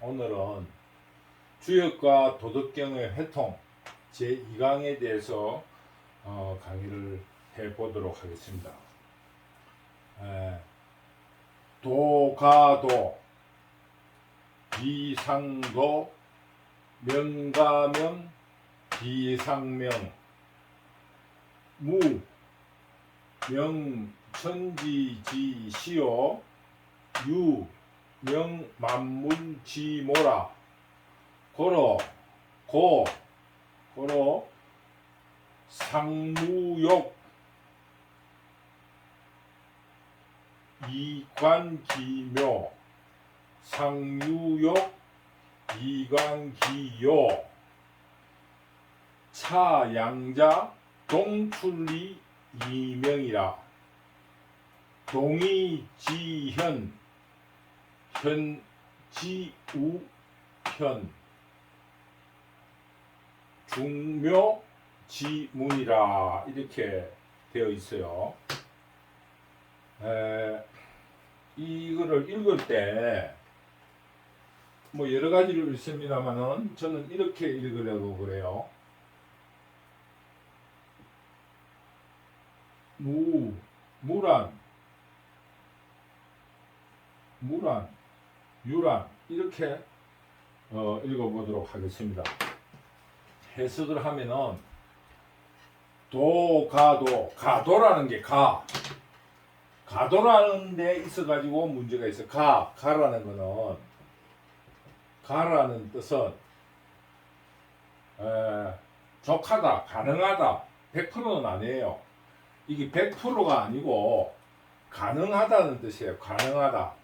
오늘은 주역과 도덕경의 회통 제2강에 대해서 강의를 해보도록 하겠습니다. 도가도, 비상도, 명가명, 비상명, 무, 명, 천지지시오, 유, 명, 만물지모라, 고로, 고로, 상무욕, 이관기묘, 상유욕, 이관기요, 차양자, 동출리, 이명이라, 동이지현, 현지우현, 중묘지문이라 이렇게 되어 있어요. 이거를 읽을 때 뭐 여러 가지를 있습니다만은 저는 이렇게 읽으려고 그래요. 무란, 유란 이렇게 읽어보도록 하겠습니다. 해석을 하면은 가도라는 게 가도라는 데 있어가지고 문제가 있어. 가라는 뜻은 족하다, 가능하다, 100%는 아니에요. 이게 100%가 아니고 가능하다는 뜻이에요. 가능하다.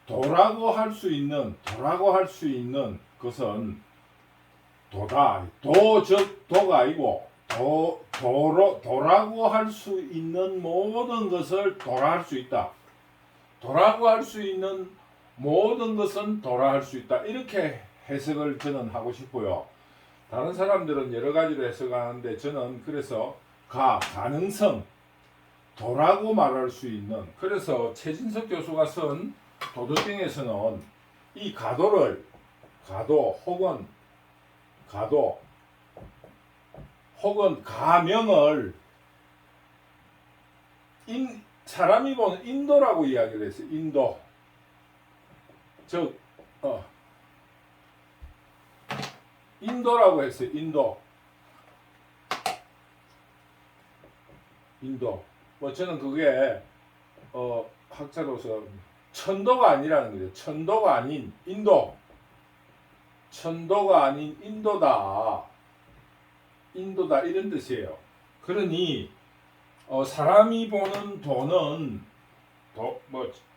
도라고 할 수 있는 것은 도다. 즉 도가 아니고 도라고 할 수 있는 모든 것을 도라 할 수 있다. 도라고 할 수 있는 모든 것은 도라 할 수 있다. 이렇게 해석을 저는 하고 싶고요. 다른 사람들은 여러 가지로 해석하는데 저는 그래서 가능성, 도라고 말할 수 있는, 그래서 최진석 교수가 쓴 도덕경에서는 이 가도 혹은 가명을 사람이 보는 인도라고 이야기를 했어요. 인도. 즉 인도라고 했어요. 인도. 뭐 저는 그게 학자로서 천도가 아니라는 거죠. 천도가 아닌 인도. 천도가 아닌 인도다 이런 뜻이에요. 그러니 사람이 보는 도는 뭐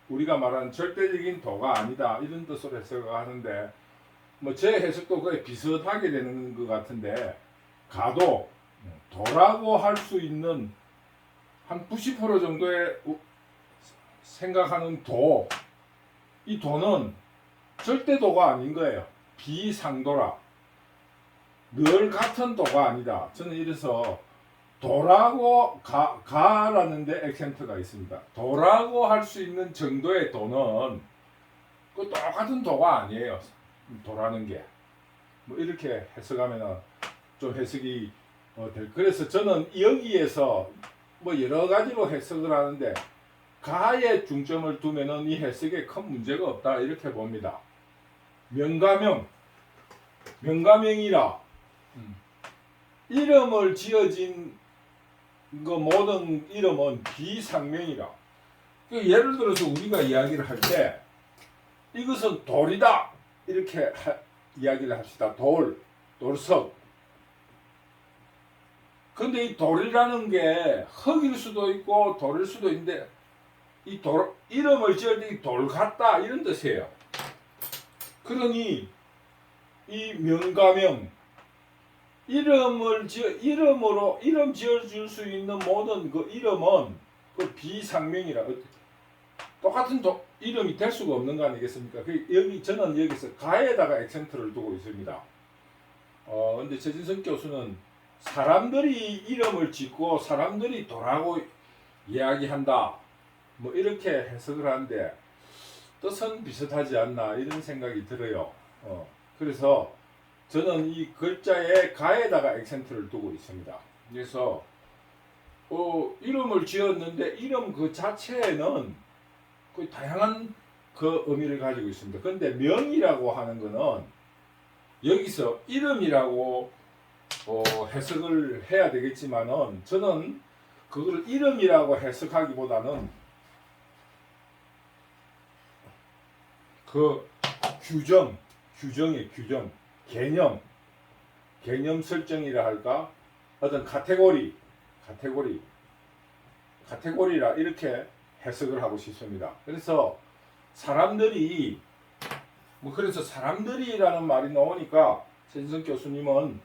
우리가 말하는 절대적인 도가 아니다 이런 뜻으로 해석을 하는데 뭐 제 해석도 거의 비슷하게 되는 것 같은데 도라고 할 수 있는 한 90% 정도의 생각하는 이 도는 절대도가 아닌 거예요. 비상도라. 늘 같은 도가 아니다. 저는 이래서 도라고 가라는 데 액센트가 있습니다. 도라고 할 수 있는 정도의 도는 그 똑같은 도가 아니에요. 도라는 게. 뭐 이렇게 해석하면 좀 해석이 그래서 저는 여기에서 뭐 여러 가지로 해석을 하는데 가에 중점을 두면은 이 해석에 큰 문제가 없다 이렇게 봅니다. 명가명이라 이름을 지어진 모든 이름은 비상명이라. 예를 들어서 우리가 이야기를 할 때 이것은 돌이다 이렇게 이야기를 합시다. 돌석. 근데 이 돌이라는 게 흙일 수도 있고 돌일 수도 있는데 이름을 지을 때 돌 같다 이런 뜻이에요. 그러니 이 명가명 이름 지어줄 수 있는 모든 그 이름은 그 비상명이라. 똑같은 이름이 될 수가 없는 거 아니겠습니까? 저는 여기서 가에다가 액센트를 두고 있습니다. 근데 최진석 교수는 사람들이 이름을 짓고 사람들이 도라고 이야기한다. 뭐 이렇게 해석을 하는데 뜻은 비슷하지 않나 이런 생각이 들어요. 그래서 저는 이 글자의 가에다가 액센트를 두고 있습니다. 그래서 이름을 지었는데 이름 그 자체에는 그 다양한 그 의미를 가지고 있습니다. 그런데 명이라고 하는 거는 여기서 이름이라고 해석을 해야 되겠지만은 저는 그걸 이름이라고 해석하기보다는 그 규정의 규정, 개념 설정이라 할까, 어떤 카테고리라 이렇게 해석을 하고 싶습니다. 그래서 사람들이라는 말이 나오니까 최진석 교수님은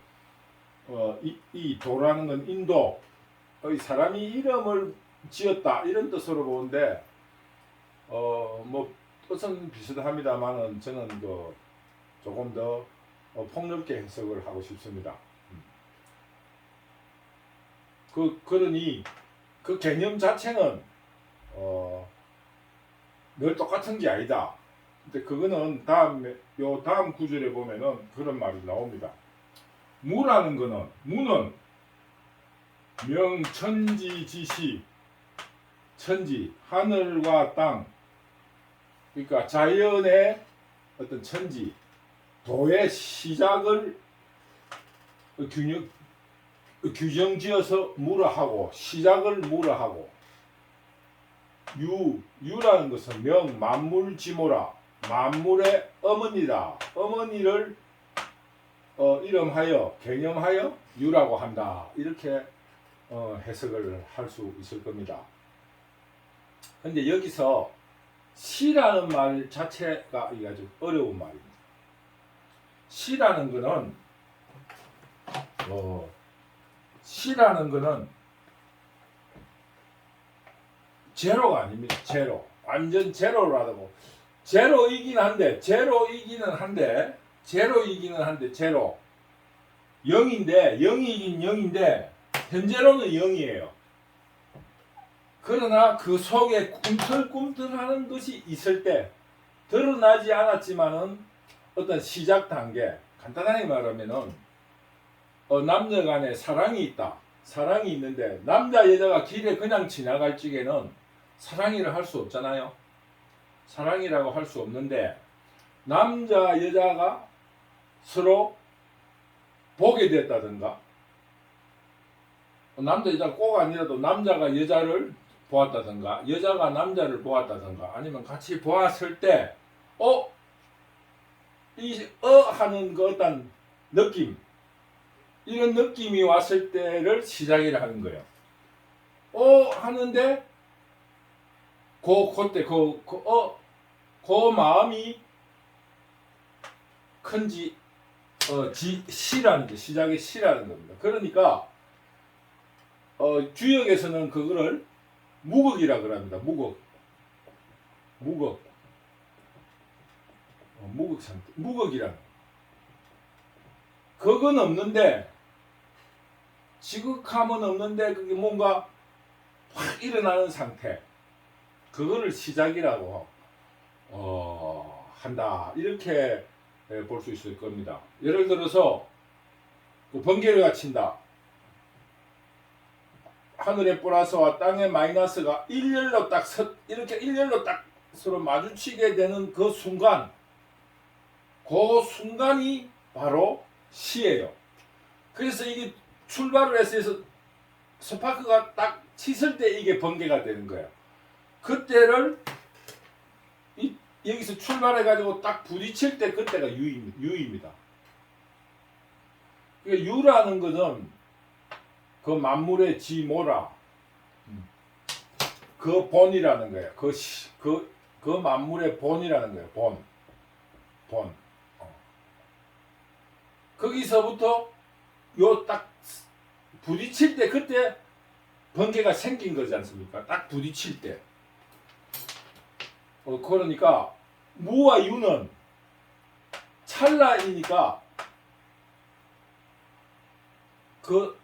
이 도라는 건 인도 사람이 이름을 지었다 이런 뜻으로 보는데 뭐 뜻은 비슷합니다만은 저는 조금 더 폭넓게 해석을 하고 싶습니다. 그러니 그 개념 자체는 늘 똑같은 게 아니다. 근데 그거는 다음 구절에 보면은 그런 말이 나옵니다. 무는 명천지지시, 천지 하늘과 땅, 그러니까 자연의 어떤 천지, 도의 시작을 규정지어서 무라하고 시작을 무라하고, 유라는 것은 만물지모라, 만물의 어머니다. 어머니를 이름하여 개념하여 유라고 한다. 이렇게 해석을 할 수 있을 겁니다. 근데 여기서 시라는 말 자체가 아주 어려운 말입니다. 시라는 거는 제로가 아닙니다. 완전 제로라고. 제로이기는 한데 제로 0인데 0이긴 0인데 현재로는 0이에요. 그러나 그 속에 꿈틀꿈틀하는 것이 있을 때 드러나지 않았지만은 어떤 시작 단계, 간단하게 말하면은 남녀 간에 사랑이 있다. 사랑이 있는데 남자 여자가 길에 그냥 지나갈 적에는 사랑이라 할 수 없잖아요. 사랑이라고 할 수 없는데 남자 여자가 서로 보게 됐다든가, 남자 여자가 꼭 아니라도 남자가 여자를 보았다든가 여자가 남자를 보았다든가 아니면 같이 보았을 때 하는 그 어떤 느낌, 이런 느낌이 왔을 때를 시작이라 하는 거예요. 하는데 그때 그 마음이 큰지 시라는 게 시작의 시라는 겁니다. 그러니까 주역에서는 그거를 무극이라 그럽니다. 무극 상태, 무극이라는. 그건 없는데, 지극함은 없는데 그게 뭔가 확 일어나는 상태, 그거를 시작이라고 한다. 이렇게 볼 수 있을 겁니다. 예를 들어서 번개가 친다. 하늘의 플러스와 땅의 마이너스가 일렬로 딱 서로 마주치게 되는 그 순간이 바로 시예요. 그래서 이게 출발을 해서 스파크가 딱 치실 때 이게 번개가 되는 거예요. 그때를 여기서 출발해 가지고 딱 부딪힐 때 그때가 유입니다. 그러니까 유라는 것은 그 만물의 지모라, 그 본이라는 거예요. 그 만물의 본이라는 거예요. 본. 거기서부터 요 딱 부딪힐 때 그때 번개가 생긴 거지 않습니까? 딱 부딪힐 때. 그러니까 무와 유는 찰나이니까 그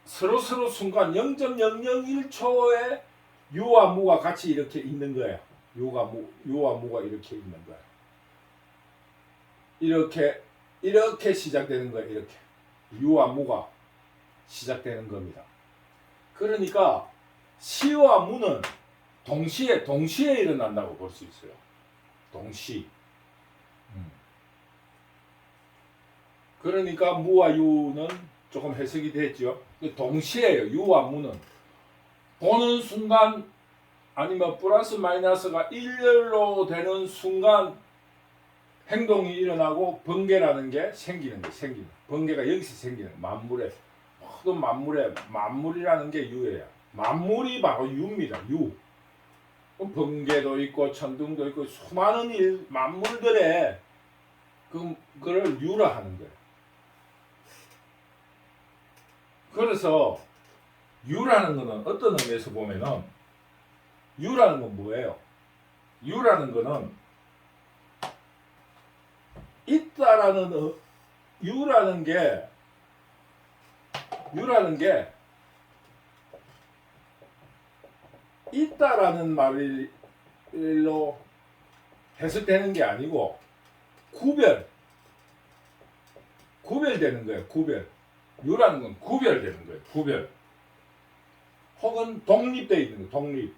서로 순간 0.001초에 유와 무가 같이 이렇게 있는 거예요. 유와 무가 이렇게 있는 거야. 이렇게 시작되는 거야. 이렇게 유와 무가 시작되는 겁니다. 그러니까 시와 무는 동시에 일어난다고 볼 수 있어요. 동시. 그러니까 무와 유는 조금 해석이 됐죠. 동시에요. 유와 무는 보는 순간 아니면 플러스 마이너스가 일렬로 되는 순간 행동이 일어나고 번개라는 게 생기는 거예요. 번개가 여기서 생기는 거예요. 모든 만물이라는 게 유예요. 만물이 바로 유입니다. 유. 번개도 있고 천둥도 있고 수많은 만물들의 그걸 유라 하는 거예요. 그래서 유라는 거는 어떤 의미에서 보면은 유라는 건 뭐예요? 유라는 거는 있다라는 유라는 게 있다라는 말로 해석되는 게 아니고 구별되는 거예요. 유라는 건 구별되는 거예요. 구별. 혹은 독립되어 있는 거예요. 독립.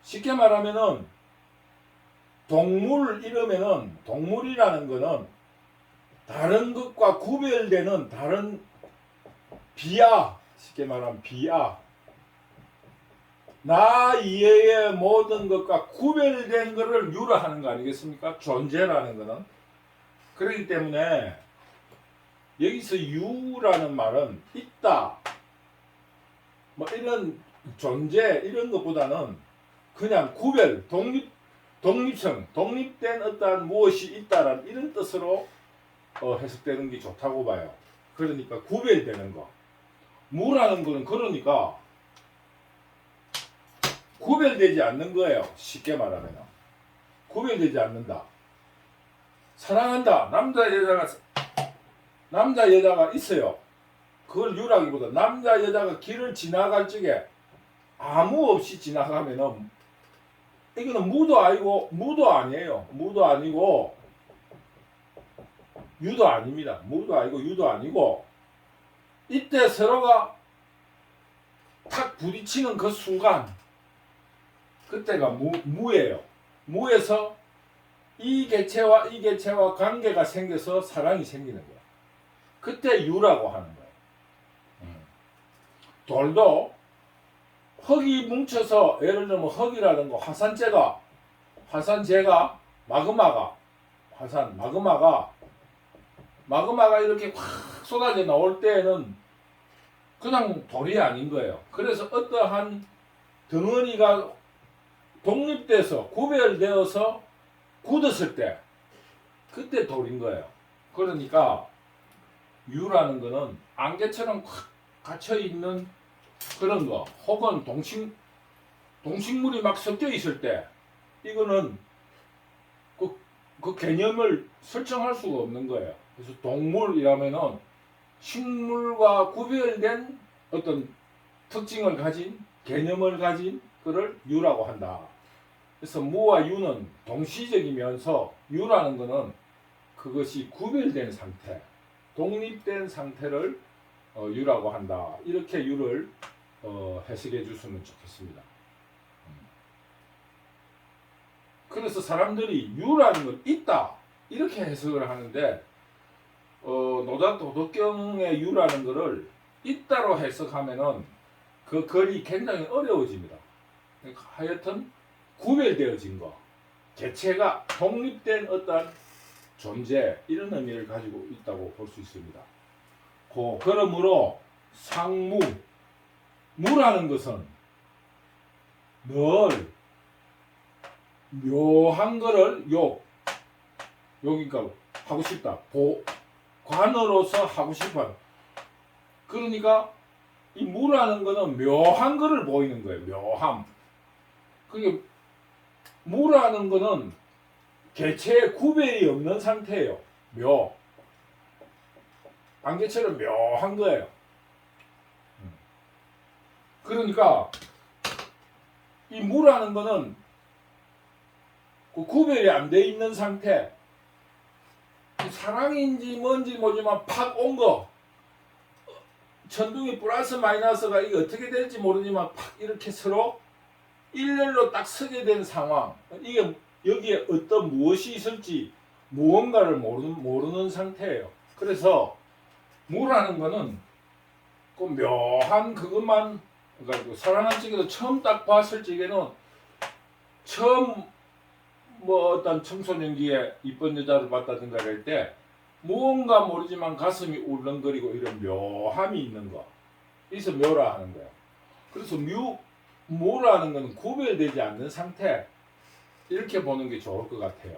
쉽게 말하면은 동물이라는 거는 다른 것과 구별되는 다른 비아, 쉽게 말하면 비아, 나 이외의 모든 것과 구별된 것을 유라 하는 거 아니겠습니까? 존재라는 거는. 그렇기 때문에 여기서 유라는 말은 있다, 뭐 이런 존재 이런 것보다는 그냥 구별, 독립성, 독립된 어떠한 무엇이 있다라는 이런 뜻으로 해석되는 게 좋다고 봐요. 그러니까 구별되는 거. 무라는 거는 그러니까 구별되지 않는 거예요. 쉽게 말하면 구별되지 않는다. 사랑한다. 남자 여자가 있어요. 그걸 유라기보다 남자 여자가 길을 지나갈 적에 아무 없이 지나가면은 이거는 무도 아니고 무도 아니고 유도 아닙니다. 무도 아니고 유도 아니고 이때 서로가 탁 부딪히는 그 순간 그때가 무예요. 무에서 이 개체와 관계가 생겨서 사랑이 생기는 거야. 그때 유라고 하는 거예요. 돌도 흙이 뭉쳐서 예를 들면 흙이라든가 화산재가 마그마가 이렇게 확 쏟아져 나올 때에는 그냥 돌이 아닌 거예요. 그래서 어떠한 덩어리가 독립돼서 구별되어서 굳었을 때 그때 돌인 거예요. 그러니까 유라는 거는 안개처럼 확 갇혀 있는 그런 거, 혹은 동식물이 막 섞여 있을 때 이거는 그 개념을 설정할 수가 없는 거예요. 그래서 동물이라면은 식물과 구별된 어떤 특징을 가진 개념을 가진 그를 유라고 한다. 그래서 무와 유는 동시적이면서 유라는 것은 그것이 구별된 상태, 독립된 상태를 유라고 한다. 이렇게 유를 해석해 줬으면 좋겠습니다. 그래서 사람들이 유라는 건 있다 이렇게 해석을 하는데 노자 도덕경의 유라는 것을 있다로 해석하면은 그 글이 굉장히 어려워집니다. 그러니까 하여튼 구별되어진 거, 개체가 독립된 어떤 존재 이런 의미를 가지고 있다고 볼 수 있습니다. 그러므로 상무, 무라는 것은 늘 묘한 거를 여기니까 하고 싶다. 관으로서 하고 싶어. 그러니까 이 무라는 거는 묘한 거를 보이는 거예요. 묘함. 그게 무라는 거는 개체의 구별이 없는 상태예요. 안개처럼 묘한 거예요. 그러니까 이 무라는 거는 그 구별이 안 돼 있는 상태. 사랑인지 뭔지 모르지만 팍 온 거. 천둥이 플러스 마이너스가 이게 어떻게 될지 모르지만 팍 이렇게 서로 일렬로 딱 서게 된 상황. 이게 여기에 어떤 무엇이 있을지 무언가를 모르는 상태예요. 그래서 무라는 거는 그 묘한 그것만, 그러니까 사랑한 적에도 처음 딱 봤을 적에는 처음 뭐 어떤 청소년기에 이쁜 여자를 봤다든가 할 때 무언가 모르지만 가슴이 울렁거리고 이런 묘함이 있는 거. 그래서 묘라 하는 거예요. 그래서 무라는 거는 구별되지 않는 상태. 이렇게 보는 게 좋을 것 같아요.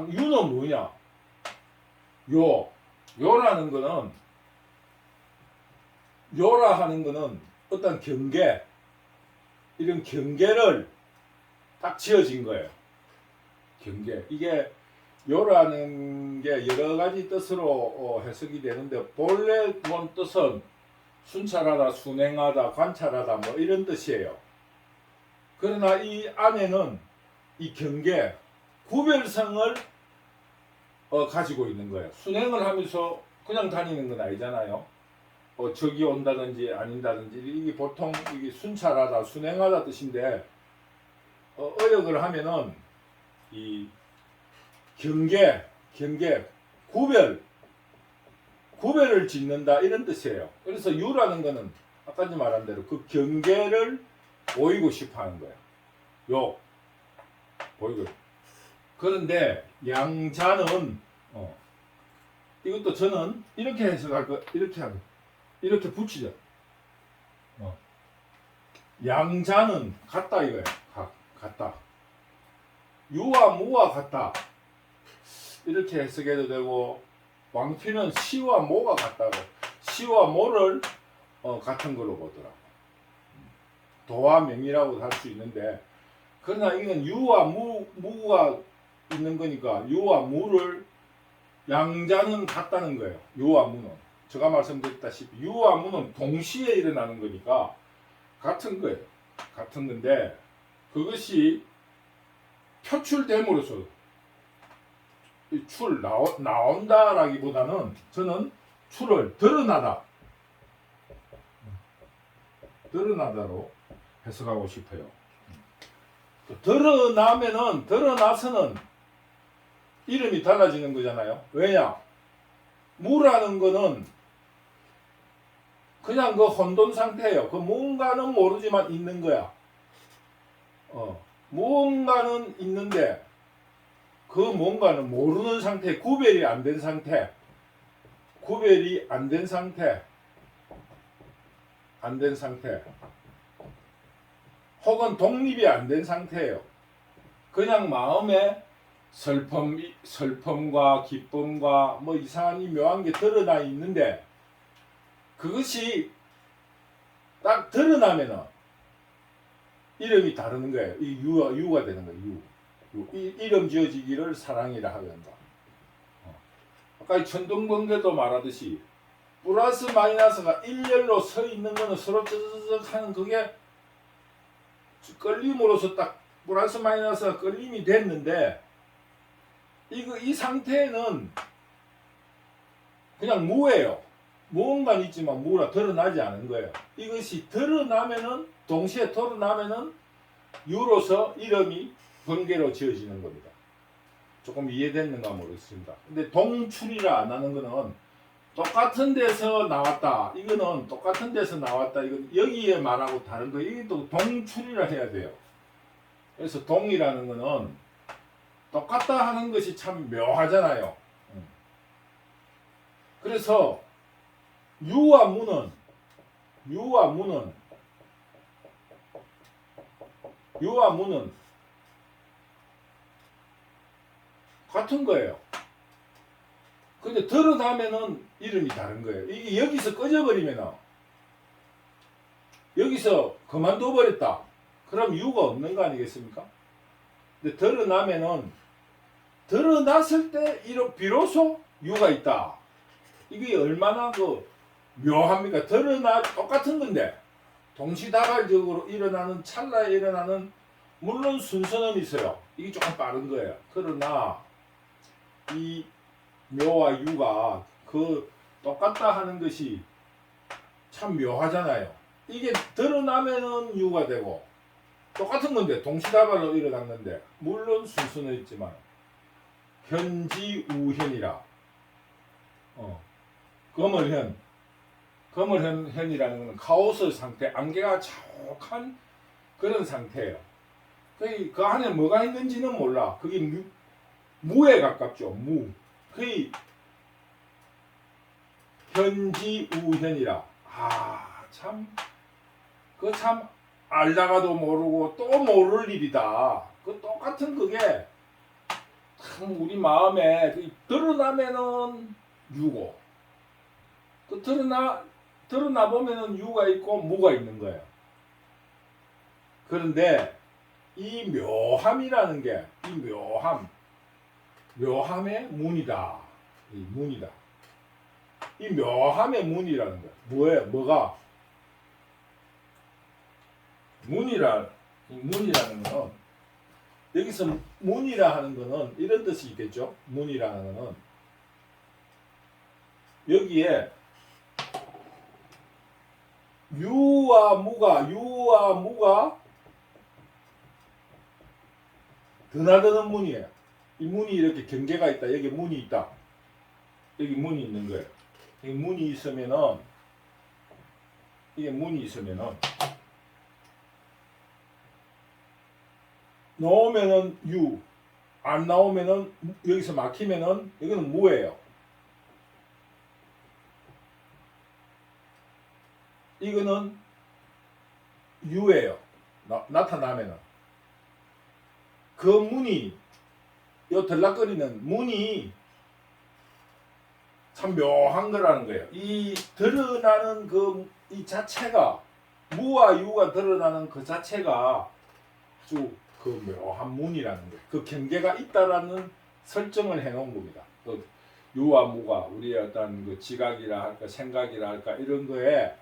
유는 뭐냐? 요라는 거는, 요라 하는 거는 어떤 경계, 이런 경계를 딱 지어진 거예요. 경계. 이게 요라는 게 여러 가지 뜻으로 해석이 되는데, 본래 본 뜻은 순찰하다, 순행하다, 관찰하다 뭐 이런 뜻이에요. 그러나 이 안에는 이 경계, 구별성을 가지고 있는 거예요. 순행을 하면서 그냥 다니는 건 아니잖아요. 적이 온다든지 아닌다든지, 이게 보통 이게 순찰하다, 순행하다 뜻인데, 어역을 하면은 이 경계, 구별을 짓는다 이런 뜻이에요. 그래서 유라는 거는 아까 말한 대로 그 경계를 보이고 싶어 하는 거예요. 보이고. 그런데 양자는 이것도 저는 이렇게 해석할 거, 이렇게 하고 이렇게 붙이죠. 양자는 같다 이거예요. 같다. 유와 무와 같다. 이렇게 해석해도 되고, 왕피는 시와 모가 같다고. 시와 모를 같은 걸로 보더라고. 도와 명이라고 할 수 있는데, 그러나 이건 유와 무가 있는 거니까 유와 무를, 양자는 같다는 거예요. 유와 무는. 제가 말씀드렸다시피 유와 무는 동시에 일어나는 거니까 같은 거예요. 같은 건데, 그것이 표출됨으로써 나온다라기보다는 저는 출을 드러나다로 해석하고 싶어요. 드러나서는 이름이 달라지는 거잖아요. 왜냐? 무라는 거는 그냥 그 혼돈 상태예요. 그 뭔가는 모르지만 있는 거야. 무언가는 있는데 그 뭔가는 모르는 상태, 구별이 안 된 상태, 혹은 독립이 안 된 상태예요. 그냥 마음에 슬픔과 기쁨과 뭐 이상한 묘한 게 드러나 있는데, 그것이 딱 드러나면은 이름이 다르는 거예요. 이 유가 되는 거예요. 이름 지어지기를 사랑이라 하던가. 아까 천둥번개도 말하듯이 플러스 마이너스가 일렬로 서 있는 거는 서로 쩌저적 하는 그게 끌림으로서 딱 플러스 마이너스가 끌림이 됐는데, 이 상태는 그냥 무예요. 무언가는 있지만 무라 드러나지 않은 거예요. 이것이 동시에 드러나면은 유로서 이름이 번개로 지어지는 겁니다. 조금 이해됐는가 모르겠습니다. 근데 동출이라 안 하는 거는 똑같은 데서 나왔다. 이거는 똑같은 데서 나왔다. 이건 여기에 말하고 다른 거. 이게 또 동출이라 해야 돼요. 그래서 동이라는 거는 똑같다 하는 것이 참 묘하잖아요. 그래서 유와 무는 같은 거예요. 근데 드러나면은 이름이 다른 거예요. 이게 여기서 꺼져버리면은, 여기서 그만둬 버렸다. 그럼 유가 없는 거 아니겠습니까? 근데 드러났을 때 비로소 유가 있다. 이게 얼마나 묘합니까? 똑같은 건데 동시다발적으로 일어나는 찰나에 일어나는 물론 순서는 있어요. 이게 조금 빠른 거예요. 그러나 이 묘와 유가 그 똑같다 하는 것이 참 묘하잖아요. 이게 드러나면은 유가 되고 똑같은 건데 동시다발로 일어났는데 물론 순서는 있지만 현지우현이라 거물현 현이라는 건 카오스 상태, 안개가 자욱한 그런 상태예요. 그 안에 뭐가 있는지는 몰라. 그게 무에 가깝죠. 무. 거의 현지우현이라. 참 알다가도 모르고 또 모를 일이다. 그 똑같은 그게 참 우리 마음에 드러나면은 유고, 그 드러나 보면은 유가 있고 무가 있는 거예요. 그런데 이 묘함이라는 게 이 묘함의 문이다. 이 문이다. 이 묘함의 문이라는 거야. 뭐예요? 뭐가? 문이라는 거는 여기서 문이라 하는 거는 이런 뜻이 있겠죠. 문이라는 거는 여기에 유와 무가 드나드는 문이에요. 이 문이 이렇게 경계가 있다. 여기 문이 있다. 여기 문이 있는 거예요. 이 문이 있으면은 나오면은 유, 안 나오면은 여기서 막히면은 이거는 무예요. 이거는 유예요. 나타나면은 그 문이 요 들락거리는 문이 참 묘한 거라는 거예요. 이 드러나는 이 자체가 무와 유가 드러나는 그 자체가 아주 그 묘한 문이라는 거예요. 그 경계가 있다라는 설정을 해놓은 겁니다. 그 유와 무가 우리의 어떤 그 지각이라 할까 생각이라 할까 이런 거에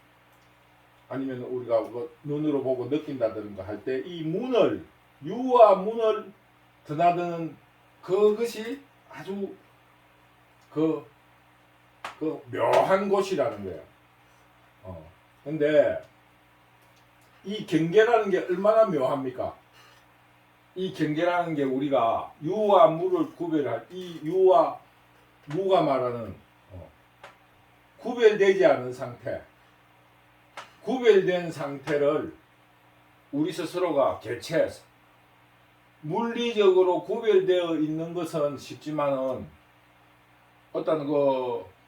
아니면 우리가 뭐 눈으로 보고 느낀다든가 할 때 이 문을 유와 문을 드나드는 그것이 아주 그 묘한 곳이라는 거예요. 근데 이 경계라는 게 얼마나 묘합니까? 이 경계라는 게 우리가 유와 무를 구별할 이 유와 무가 말하는 구별되지 않은 상태, 구별된 상태를 우리 스스로가 개체해서 물리적으로 구별되어 있는 것은 쉽지만은 어떤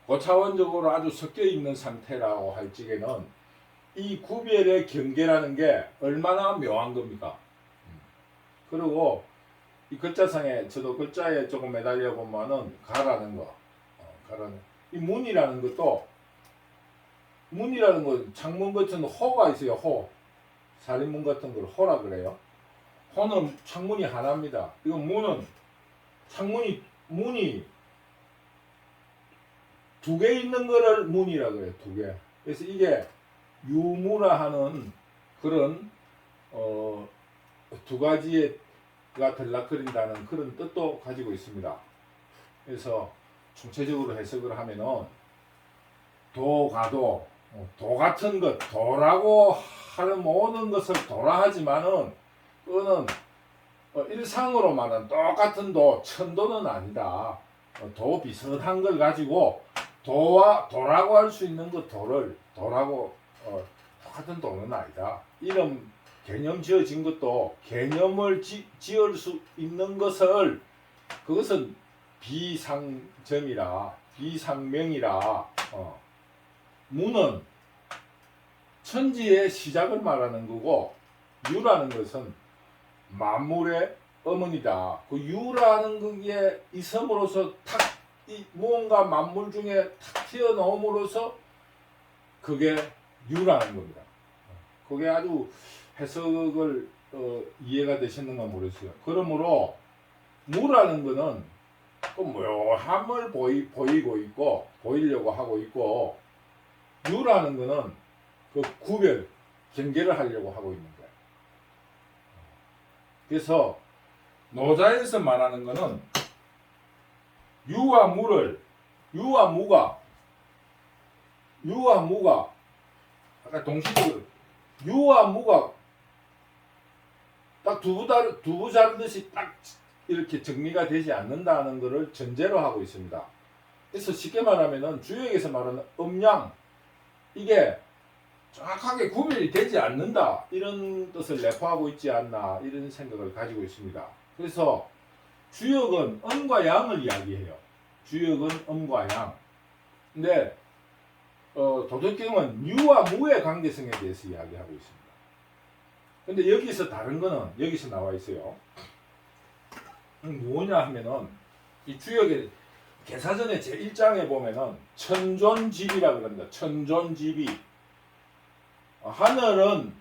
고차원적으로 아주 섞여 있는 상태라고 할 적에는 이 구별의 경계라는 게 얼마나 묘한 겁니까? 그리고 이 글자상에 저도 글자에 조금 매달려 보면은 가라는 거, 이 문이라는 것도 문이라는 거 창문 같은 호가 있어요. 호 살인문 같은 걸 호라 그래요. 호는 창문이 하나입니다. 이거 문은 문이 두 개 있는 거를 문이라 그래요. 두 개. 그래서 이게 유무라 하는 그런 두 가지가 들락거린다는 그런 뜻도 가지고 있습니다. 그래서 총체적으로 해석을 하면은 도가도 도 같은 것, 도라고 하는 모든 것을 도라 하지만은 그거는 일상으로 말하는 똑같은 도, 천도는 아니다. 도 비슷한 걸 가지고 도라고 할 수 있는 그 도라고 똑같은 도는 아니다. 이름 개념 지어진 것도 개념을 지을 수 있는 것을 그것은 비상정이라 비상명이라 무는 천지의 시작을 말하는 거고 유라는 것은 만물의 어머니다. 그 유라는 그게 있음으로써 이 무언가 만물 중에 탁 튀어나옴으로써 그게 유라는 겁니다. 그게 아주 해석을 이해가 되시는가 모르겠어요. 그러므로 무라는 거는 그 묘함을 보이고 있고 보이려고 하고 있고 유라는 거는 그 구별 경계를 하려고 하고 있는 거예요. 그래서 노자에서 말하는 거는 유와 무를 유와 무가 아까 동시적으로 유와 무가 딱 두부 자르듯이 딱 이렇게 정리가 되지 않는다는 것을 전제로 하고 있습니다. 그래서 쉽게 말하면은 주역에서 말하는 음양 이게 정확하게 구별이 되지 않는다 이런 뜻을 내포하고 있지 않나 이런 생각을 가지고 있습니다. 그래서 주역은 음과 양을 이야기해요. 주역은 음과 양. 근데 도덕경은 유와 무의 관계성에 대해서 이야기하고 있습니다. 근데 여기서 다른 거는 여기서 나와 있어요. 뭐냐 하면은 이 주역의 개사전의 제1장에 보면은 천존지비라 그럽니다. 천존지비. 하늘은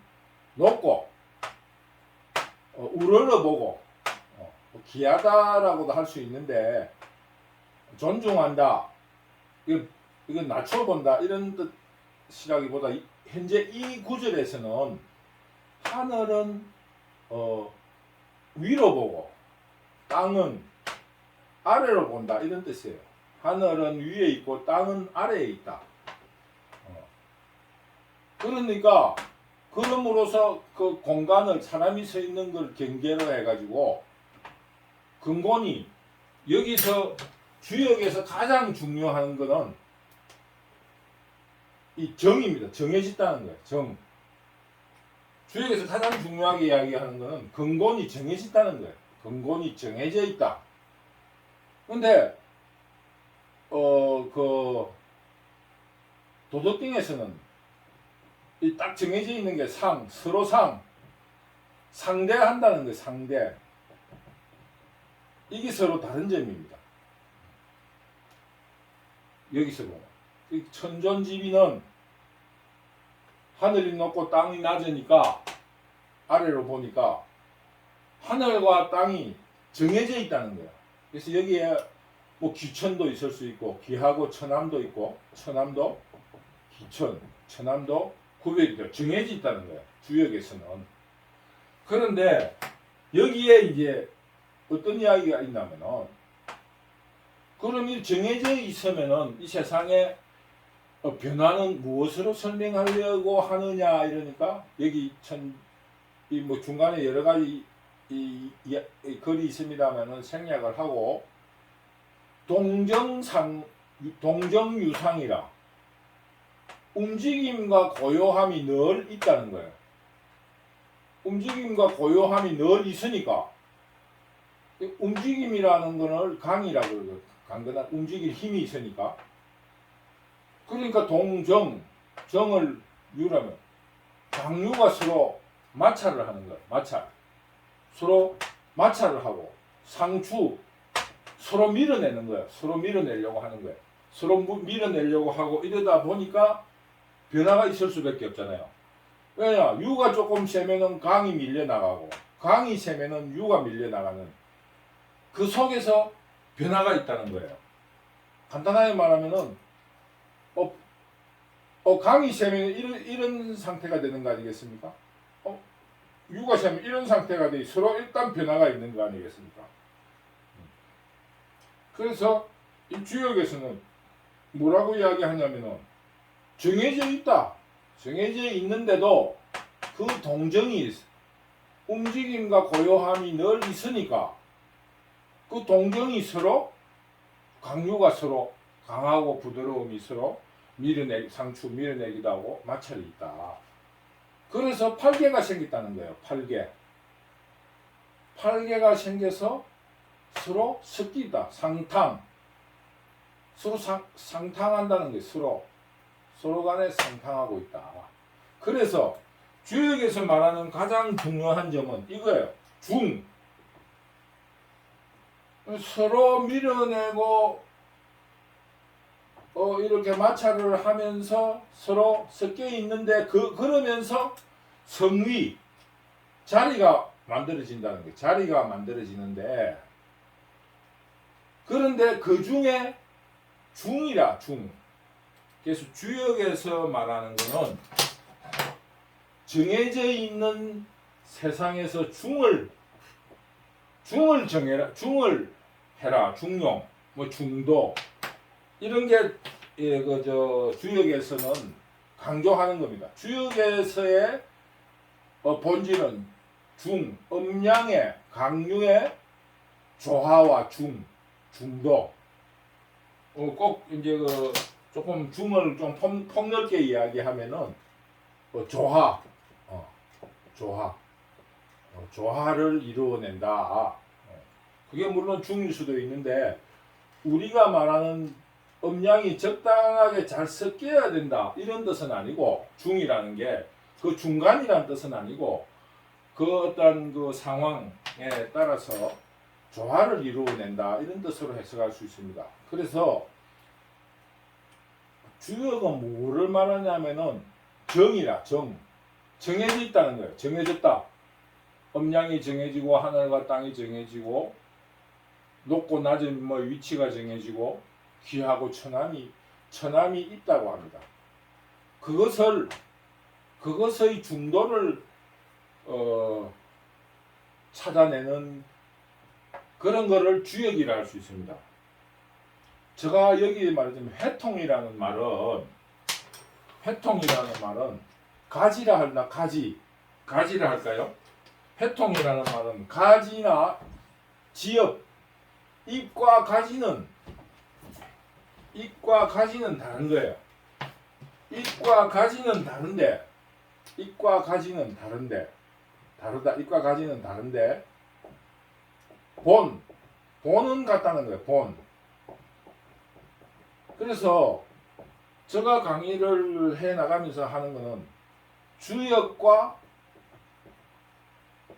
높고 우러러보고 귀하다라고도 할 수 있는데 존중한다. 이건 낮춰본다 이런 뜻이라기보다 현재 이 구절에서는 하늘은 위로 보고 땅은 아래로 본다 이런 뜻이에요. 하늘은 위에 있고 땅은 아래에 있다. 그러니까 그럼으로써 그 공간을 사람이 서 있는 걸 경계로 해가지고 근본이 여기서 주역에서 가장 중요한 거는 이 정입니다. 정해졌다는 거예요. 정. 주역에서 가장 중요하게 이야기하는 거는 근본이 정해졌다는 거예요. 근본이 정해져 있다. 근데 그 도덕경에서는 이 딱 정해져 있는 게 서로 상대한다는 거예요. 상대. 이게 서로 다른 점입니다. 여기서 보면 이 천존지비는 하늘이 높고 땅이 낮으니까 아래로 보니까 하늘과 땅이 정해져 있다는 거예요. 그래서 여기에 뭐 귀천도 있을 수 있고 귀하고 천암도 있고 천암도 귀천, 천암도 구별이 되어 정해져 있다는 거예요. 주역에서는. 그런데 여기에 이제 어떤 이야기가 있냐면은 그럼 이 정해져 있으면은 이 세상에 변화는 무엇으로 설명하려고 하느냐 이러니까 여기 이 뭐 중간에 여러 가지 이 글이 있습니다만은 생략을 하고 동정유상이라 움직임과 고요함이 늘 있다는 거예요. 움직임과 고요함이 늘 있으니까 움직임이라는 거는 강이라고 그러죠. 강건한 움직일 힘이 있으니까. 그러니까 정을 유라면 강유가 서로 마찰을 하는 거예요. 마찰. 서로 마찰을 하고 상추 서로 밀어내는 거예요. 서로 밀어내려고 하는 거예요. 서로 밀어내려고 하고 이러다 보니까 변화가 있을 수밖에 없잖아요. 왜냐? 유가 조금 세면은 강이 밀려나가고 강이 세면은 유가 밀려나가는 그 속에서 변화가 있다는 거예요. 간단하게 말하면은 강이 세면 이런 상태가 되는 거 아니겠습니까? 유가 세면 이런 상태가 돼 서로 일단 변화가 있는 거 아니겠습니까? 그래서 이 주역에서는 뭐라고 이야기하냐면은 정해져 있다. 정해져 있는데도 그 동정이 움직임과 고요함이 늘 있으니까 그 동정이 서로 강류가 서로 강하고 부드러움이 서로 상추 밀어내기도 하고 마찰이 있다. 그래서 팔계가 생겼다는 거예요. 팔계가 생겨서 서로 섞이다. 서로 상탕한다는 거예요. 서로 간에 상탕하고 있다. 그래서 주역에서 말하는 가장 중요한 점은 이거예요. 서로 밀어내고 이렇게 마찰을 하면서 서로 섞여 있는데 그러면서 성위 자리가 만들어진다는 거예요. 자리가 만들어지는데 그런데 그 중에 중이라 중. 그래서 주역에서 말하는 거는 정해져 있는 세상에서 중을 중을 정해라, 중을 해라, 중용, 뭐 중도 이런 게 주역에서는 강조하는 겁니다. 주역에서의 본질은 중, 음양의 강류의 조화와 중도. 꼭 이제 조금 중을 좀 폭넓게 이야기하면은 조화, 조화를 이루어낸다. 그게 물론 중일 수도 있는데 우리가 말하는 음양이 적당하게 잘 섞여야 된다 이런 뜻은 아니고, 중이라는 게 그 중간이라는 뜻은 아니고 그 어떤 그 상황에 따라서 조화를 이루어낸다 이런 뜻으로 해석할 수 있습니다. 그래서 주역은 뭐를 말하냐면은 정해져 있다는 거예요. 정해졌다. 음양이 정해지고 하늘과 땅이 정해지고 높고 낮은 뭐 위치가 정해지고 귀하고 처남이 있다고 합니다. 그것의 중도를 찾아내는 그런 거를 주역이라 할 수 있습니다. 제가 여기 말하자면 회통이라는 말은 가지라 할나 가지라 할까요? 회통이라는 말은 가지나 지엽, 잎과 가지는 다른 거예요. 잎과 가지는 다른데 본은 같다는 거예요. 본. 그래서 제가 강의를 해 나가면서 하는 거는 주역과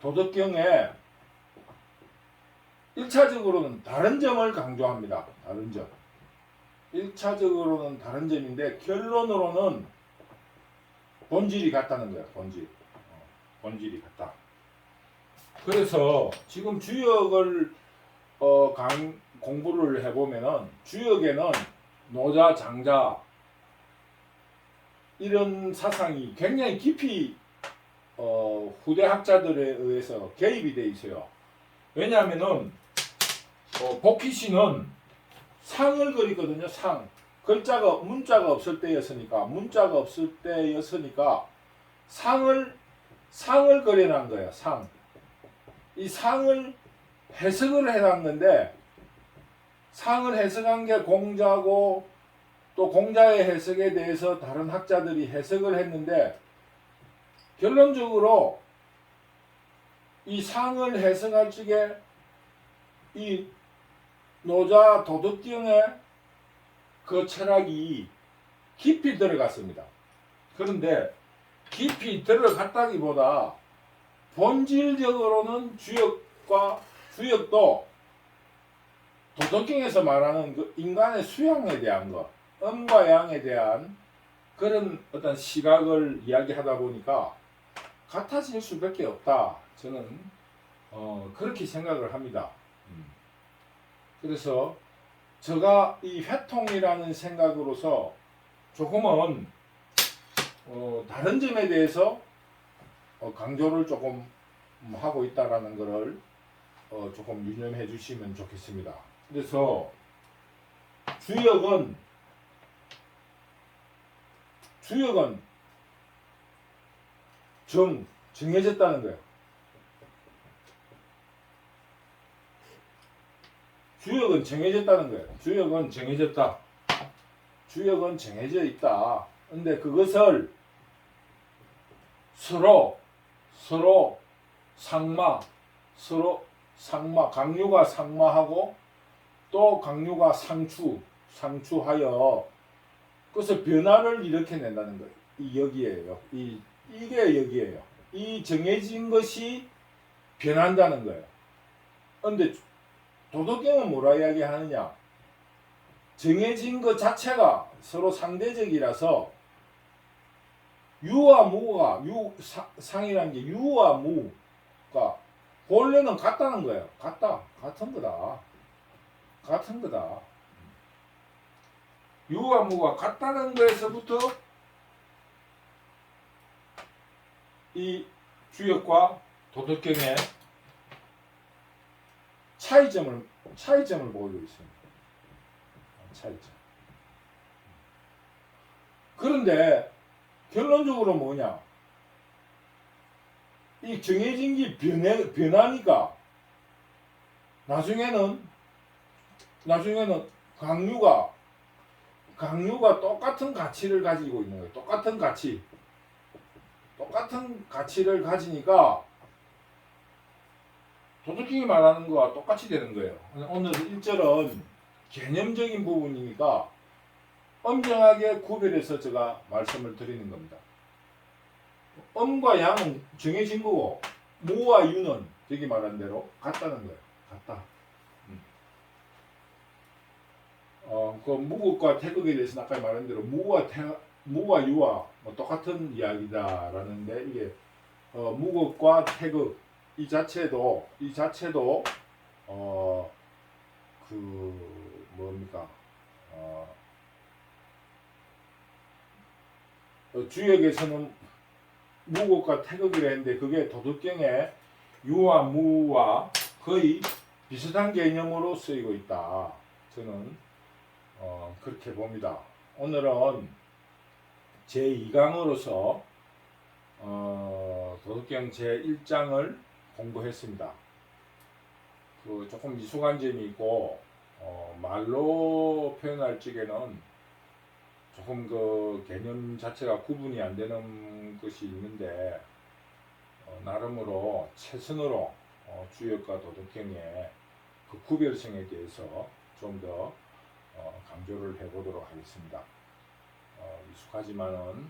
도덕경에 1차적으로는 다른 점을 강조합니다. 다른 점. 1차적으로는 다른 점인데 결론으로는 본질이 같다는 거예요. 본질이 같다. 그래서 지금 주역을 공부를 해보면은 주역에는 노자, 장자 이런 사상이 굉장히 깊이 후대 학자들에 의해서 개입이 돼 있어요. 왜냐하면은 복희씨는 상을 그리거든요. 상. 문자가 없을 때였으니까 상을 그려놓은 거예요. 상. 이 상을 해석을 해놨는데 상을 해석한 게 공자고 또 공자의 해석에 대해서 다른 학자들이 해석을 했는데 결론적으로 이 상을 해석할 적에 이 노자 도덕경의 그 철학이 깊이 들어갔습니다. 그런데 깊이 들어갔다기보다 본질적으로는 주역도 도덕경에서 말하는 그 인간의 수양에 대한 것, 음과 양에 대한 그런 어떤 시각을 이야기하다 보니까 같아질 수밖에 없다. 저는 그렇게 생각을 합니다. 그래서 제가 이 회통이라는 생각으로서 조금은 다른 점에 대해서 강조를 조금 하고 있다라는 것을 조금 유념해 주시면 좋겠습니다. 그래서 주역은 정해졌다는 거예요. 주역은 정해졌다는 거예요. 주역은 정해져 있다. 근데 그것을 서로 강류가 상마하고 또 강류가 상추하여 그것을 변화를 일으켜낸다는 거예요. 여기에요. 이게 여기에요. 이 정해진 것이 변한다는 거예요. 근데 도덕경은 뭐라 이야기하느냐? 정해진 것 자체가 서로 상대적이라서 상이라는 게 유와 무가 본래는 같다는 거예요. 같은 거다. 유와 무가 같다는 거에서부터 이 주역과 도덕경의 차이점을 보이고 있습니다. 차이점. 그런데 결론적으로 뭐냐? 이 정해진 게 변하니까 나중에는 강류가 똑같은 가치를 가지고 있는 거예요. 똑같은 가치를 가지니까 도덕경이 말하는 거와 똑같이 되는 거예요. 오늘 1절은 개념적인 부분이니까 엄정하게 구별해서 제가 말씀을 드리는 겁니다. 엄과 양은 정해진 거고 무와 유는 여기 말한 대로 같다는 거예요. 같다. 그 무극과 태극에 대해서 아까 말한 대로 무와 유와 뭐 똑같은 이야기다라는데 이게 무극과 태극 이 자체도 그 뭡니까 주역에서는 무극과 태극이라 했는데 그게 도덕경에 유와 무와 거의 비슷한 개념으로 쓰이고 있다. 저는 그렇게 봅니다. 오늘은 제2강으로서 도덕경 제1장을 공부했습니다. 그 조금 미숙한 점이 있고 말로 표현할 적에는 조금 그 개념 자체가 구분이 안 되는 것이 있는데 나름으로 최선으로 주역과 도덕경의 그 구별성에 대해서 좀 더 강조를 해보도록 하겠습니다. 미숙하지만은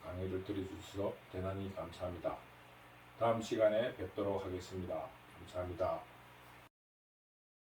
강의를 들어주셔서 대단히 감사합니다. 다음 시간에 뵙도록 하겠습니다. 감사합니다.